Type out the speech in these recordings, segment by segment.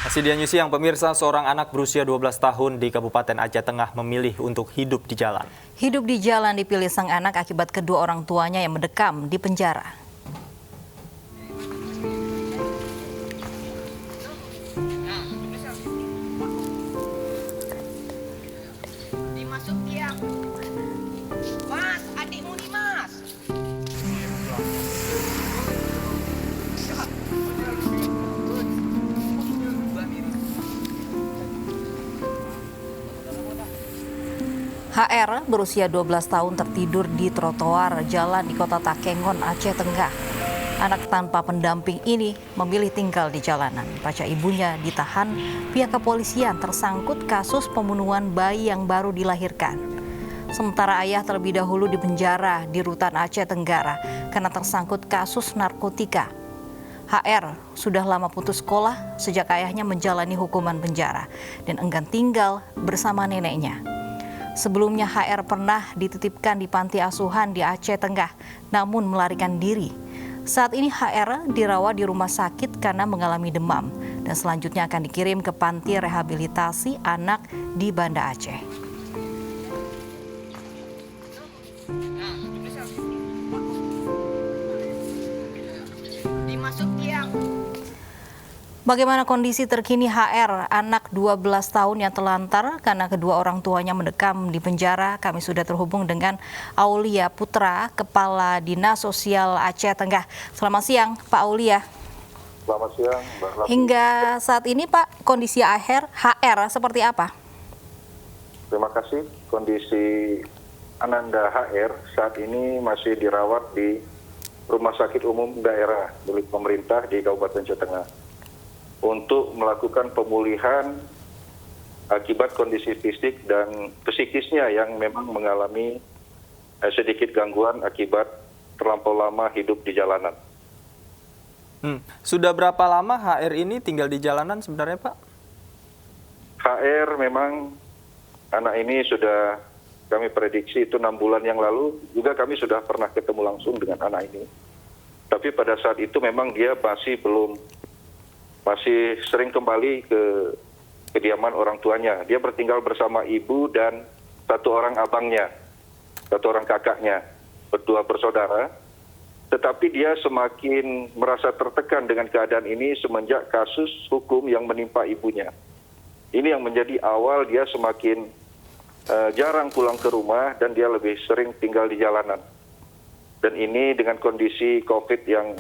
Masih di News Siang, pemirsa, seorang anak berusia 12 tahun di Kabupaten Aceh Tengah memilih untuk hidup di jalan. Hidup di jalan dipilih sang anak akibat kedua orang tuanya yang mendekam di penjara. Dimasuk dia. Mas, adikmu nih, Mas. HR berusia 12 tahun tertidur di trotoar jalan di Kota Takengon, Aceh Tengah. Anak tanpa pendamping ini memilih tinggal di jalanan. Pasca ibunya ditahan, pihak kepolisian tersangkut kasus pembunuhan bayi yang baru dilahirkan. Sementara ayah terlebih dahulu dipenjara di Rutan Aceh Tenggara karena tersangkut kasus narkotika. HR sudah lama putus sekolah sejak ayahnya menjalani hukuman penjara dan enggan tinggal bersama neneknya. Sebelumnya HR pernah dititipkan di panti asuhan di Aceh Tengah, namun melarikan diri. Saat ini HR dirawat di rumah sakit karena mengalami demam dan selanjutnya akan dikirim ke panti rehabilitasi anak di Banda Aceh. Dimasuk dia. Bagaimana kondisi terkini HR, anak 12 tahun yang telantar karena kedua orang tuanya mendekam di penjara? Kami sudah terhubung dengan Aulia Putra, Kepala Dinas Sosial Aceh Tengah. Selamat siang, Pak Aulia. Selamat siang, Mbak Lafi. Hingga saat ini, Pak, kondisi HR seperti apa? Terima kasih. Kondisi Ananda HR saat ini masih dirawat di Rumah Sakit Umum Daerah milik pemerintah di Kabupaten Aceh Tengah untuk melakukan pemulihan akibat kondisi fisik dan psikisnya yang memang mengalami sedikit gangguan akibat terlampau lama hidup di jalanan. Sudah berapa lama HR ini tinggal di jalanan sebenarnya, Pak? HR memang anak ini sudah kami prediksi itu 6 bulan yang lalu, juga kami sudah pernah ketemu langsung dengan anak ini. Tapi pada saat itu memang dia masih sering kembali ke kediaman orang tuanya. Dia bertinggal bersama ibu dan satu orang abangnya, satu orang kakaknya, berdua bersaudara. Tetapi dia semakin merasa tertekan dengan keadaan ini semenjak kasus hukum yang menimpa ibunya. Ini yang menjadi awal dia semakin jarang pulang ke rumah dan dia lebih sering tinggal di jalanan. Dan ini dengan kondisi COVID yang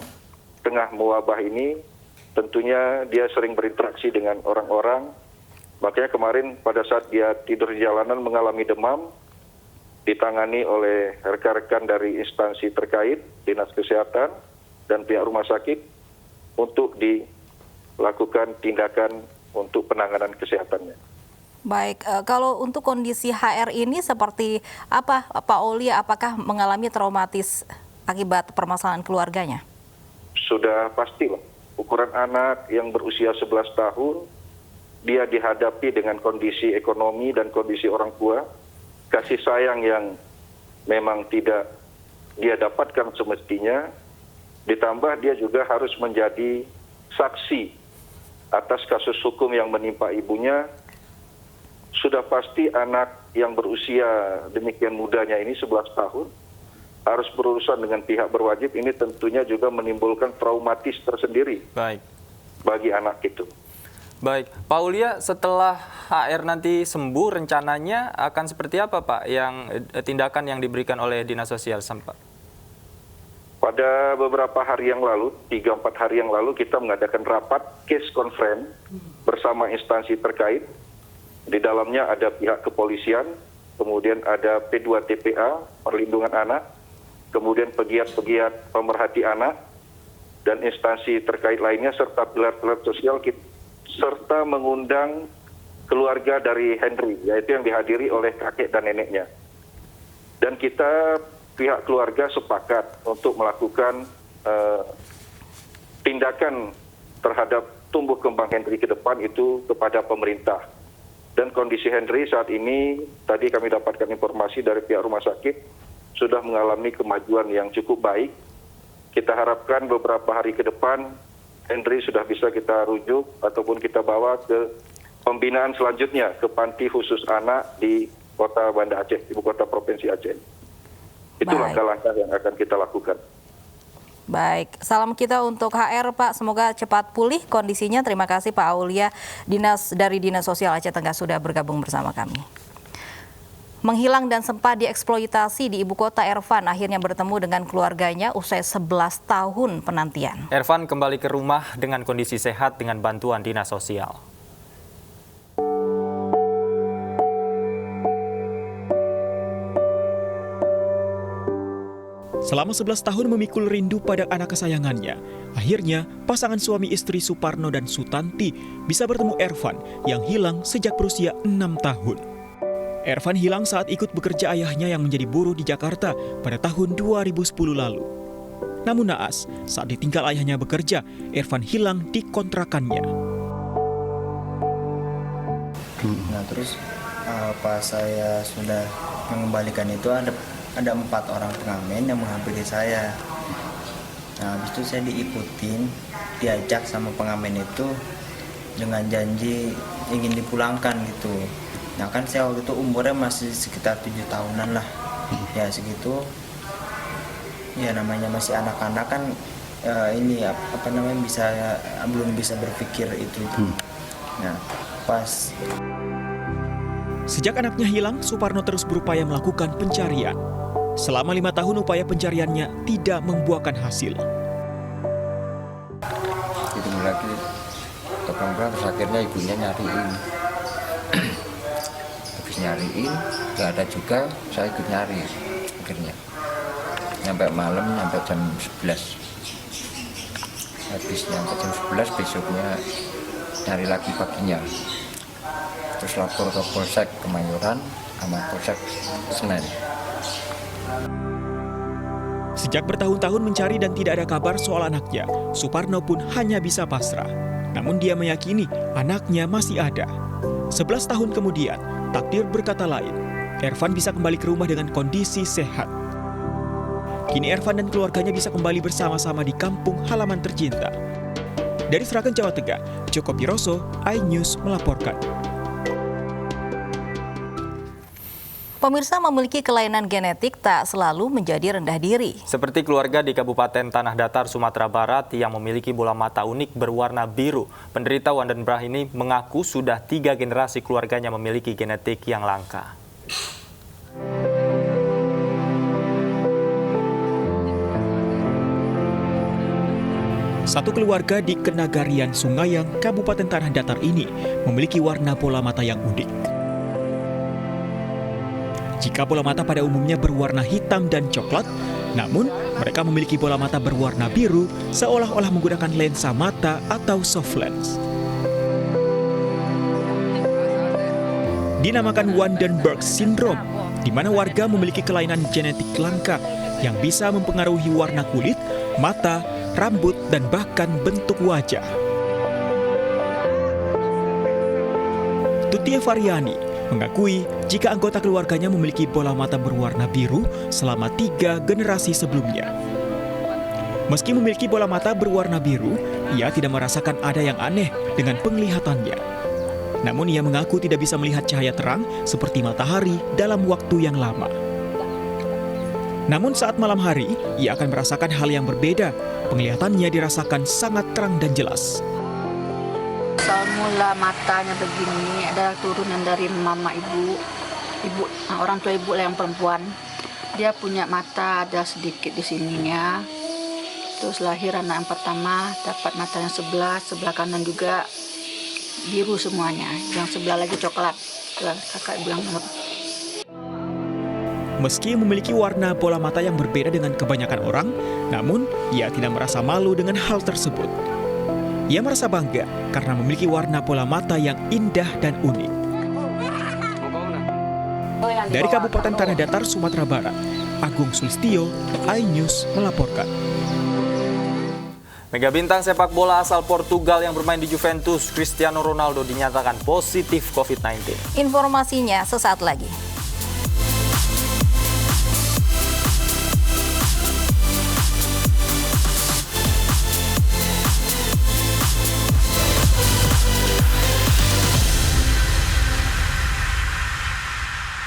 tengah mewabah ini, tentunya dia sering berinteraksi dengan orang-orang. Makanya kemarin pada saat dia tidur di jalanan mengalami demam, ditangani oleh rekan-rekan dari instansi terkait, Dinas Kesehatan dan pihak rumah sakit untuk dilakukan tindakan untuk penanganan kesehatannya. Baik, kalau untuk kondisi HR ini seperti apa, Pak Aulia? Apakah mengalami traumatis akibat permasalahan keluarganya? Sudah pastilah. Ukuran anak yang berusia 11 tahun, dia dihadapi dengan kondisi ekonomi dan kondisi orang tua, kasih sayang yang memang tidak dia dapatkan semestinya, ditambah dia juga harus menjadi saksi atas kasus hukum yang menimpa ibunya. Sudah pasti anak yang berusia demikian mudanya ini 11 tahun, harus berurusan dengan pihak berwajib, ini tentunya juga menimbulkan traumatis tersendiri bagi anak itu. Baik, Pak Aulia, setelah HR nanti sembuh, rencananya akan seperti apa, Pak, tindakan yang diberikan oleh Dinas Sosial Sampak? Pada beberapa hari yang lalu, 3-4 hari yang lalu, kita mengadakan rapat case conference bersama instansi terkait. Di dalamnya ada pihak kepolisian, kemudian ada P2TPA, Perlindungan Anak, kemudian pegiat-pegiat pemerhati anak, dan instansi terkait lainnya, serta pilar-pilar sosial, serta mengundang keluarga dari Henry, yaitu yang dihadiri oleh kakek dan neneknya. Dan kita, pihak keluarga sepakat untuk melakukan tindakan terhadap tumbuh kembang Henry ke depan itu kepada pemerintah. Dan kondisi Henry saat ini, tadi kami dapatkan informasi dari pihak rumah sakit, sudah mengalami kemajuan yang cukup baik. Kita harapkan beberapa hari ke depan Henry sudah bisa kita rujuk ataupun kita bawa ke pembinaan selanjutnya ke panti khusus anak di Kota Banda Aceh, ibu kota Provinsi Aceh. Itu Baik. langkah-langkah yang akan kita lakukan. Baik, salam kita untuk HR Pak, semoga cepat pulih kondisinya. Terima kasih Pak Aulia, dari Dinas Sosial Aceh Tengah sudah bergabung bersama kami. Menghilang dan sempat dieksploitasi di ibu kota, Ervan akhirnya bertemu dengan keluarganya usai 11 tahun penantian. Ervan kembali ke rumah dengan kondisi sehat dengan bantuan Dinas Sosial. Selama 11 tahun memikul rindu pada anak kesayangannya, akhirnya pasangan suami istri Suparno dan Sutanti bisa bertemu Ervan yang hilang sejak berusia 6 tahun. Ervan hilang saat ikut bekerja ayahnya yang menjadi buruh di Jakarta pada tahun 2010 lalu. Namun naas, saat ditinggal ayahnya bekerja, Ervan hilang di kontrakannya. Nah terus pas saya sudah mengembalikan itu ada 4 orang pengamen yang menghampiri saya. Nah habis itu saya diajak sama pengamen itu dengan janji ingin dipulangkan gitu. Nah kan saya waktu itu umurnya masih sekitar 7 tahunan lah, ya segitu. Ya namanya masih anak-anak kan belum bisa berpikir itu. Nah pas Sejak anaknya hilang, Suparno terus berupaya melakukan pencarian. Selama 5 tahun upaya pencariannya tidak membuahkan hasil. Itu lagi pulang terus akhirnya ibunya nyariin. Habis nyariin, nggak ada juga, saya ikut nyari akhirnya. Sampai malam, sampai jam 11. Habis nyampe jam 11 besoknya nyari lagi paginya. Terus lapor ke Polsek Kemayoran sama Polsek Senen. Sejak bertahun-tahun mencari dan tidak ada kabar soal anaknya, Suparno pun hanya bisa pasrah. Namun dia meyakini anaknya masih ada. 11 tahun kemudian, takdir berkata lain. Ervan bisa kembali ke rumah dengan kondisi sehat. Kini Ervan dan keluarganya bisa kembali bersama-sama di kampung halaman tercinta. Dari Sragen, Jawa Tengah, Joko Piroso, iNews melaporkan. Pemirsa, memiliki kelainan genetik tak selalu menjadi rendah diri. Seperti keluarga di Kabupaten Tanah Datar, Sumatera Barat yang memiliki bola mata unik berwarna biru. Penderita Wandenbrah ini mengaku sudah 3 generasi keluarganya memiliki genetik yang langka. Satu keluarga di Kenagarian Sungayang, Kabupaten Tanah Datar ini memiliki warna bola mata yang unik. Jika bola mata pada umumnya berwarna hitam dan coklat, namun mereka memiliki bola mata berwarna biru seolah-olah menggunakan lensa mata atau soft lens. Dinamakan Waardenburg Syndrome, di mana warga memiliki kelainan genetik langka yang bisa mempengaruhi warna kulit, mata, rambut, dan bahkan bentuk wajah. Tutie Variani mengakui jika anggota keluarganya memiliki bola mata berwarna biru selama 3 generasi sebelumnya. Meski memiliki bola mata berwarna biru, ia tidak merasakan ada yang aneh dengan penglihatannya. Namun ia mengaku tidak bisa melihat cahaya terang seperti matahari dalam waktu yang lama. Namun saat malam hari, ia akan merasakan hal yang berbeda. Penglihatannya dirasakan sangat terang dan jelas. Mula matanya begini adalah turunan dari mama ibu, orang tua ibu yang perempuan. Dia punya mata ada sedikit di sininya. Terus lahir anak yang pertama dapat mata yang sebelah kanan juga biru semuanya, yang sebelah lagi coklat. Kakak bilang. Meski memiliki warna bola mata yang berbeda dengan kebanyakan orang, namun ia tidak merasa malu dengan hal tersebut. Ia merasa bangga karena memiliki warna bola mata yang indah dan unik. Dari Kabupaten Tanah Datar, Sumatera Barat, Agung Sulistyo, iNews melaporkan. Mega bintang sepak bola asal Portugal yang bermain di Juventus, Cristiano Ronaldo dinyatakan positif COVID-19. Informasinya sesaat lagi.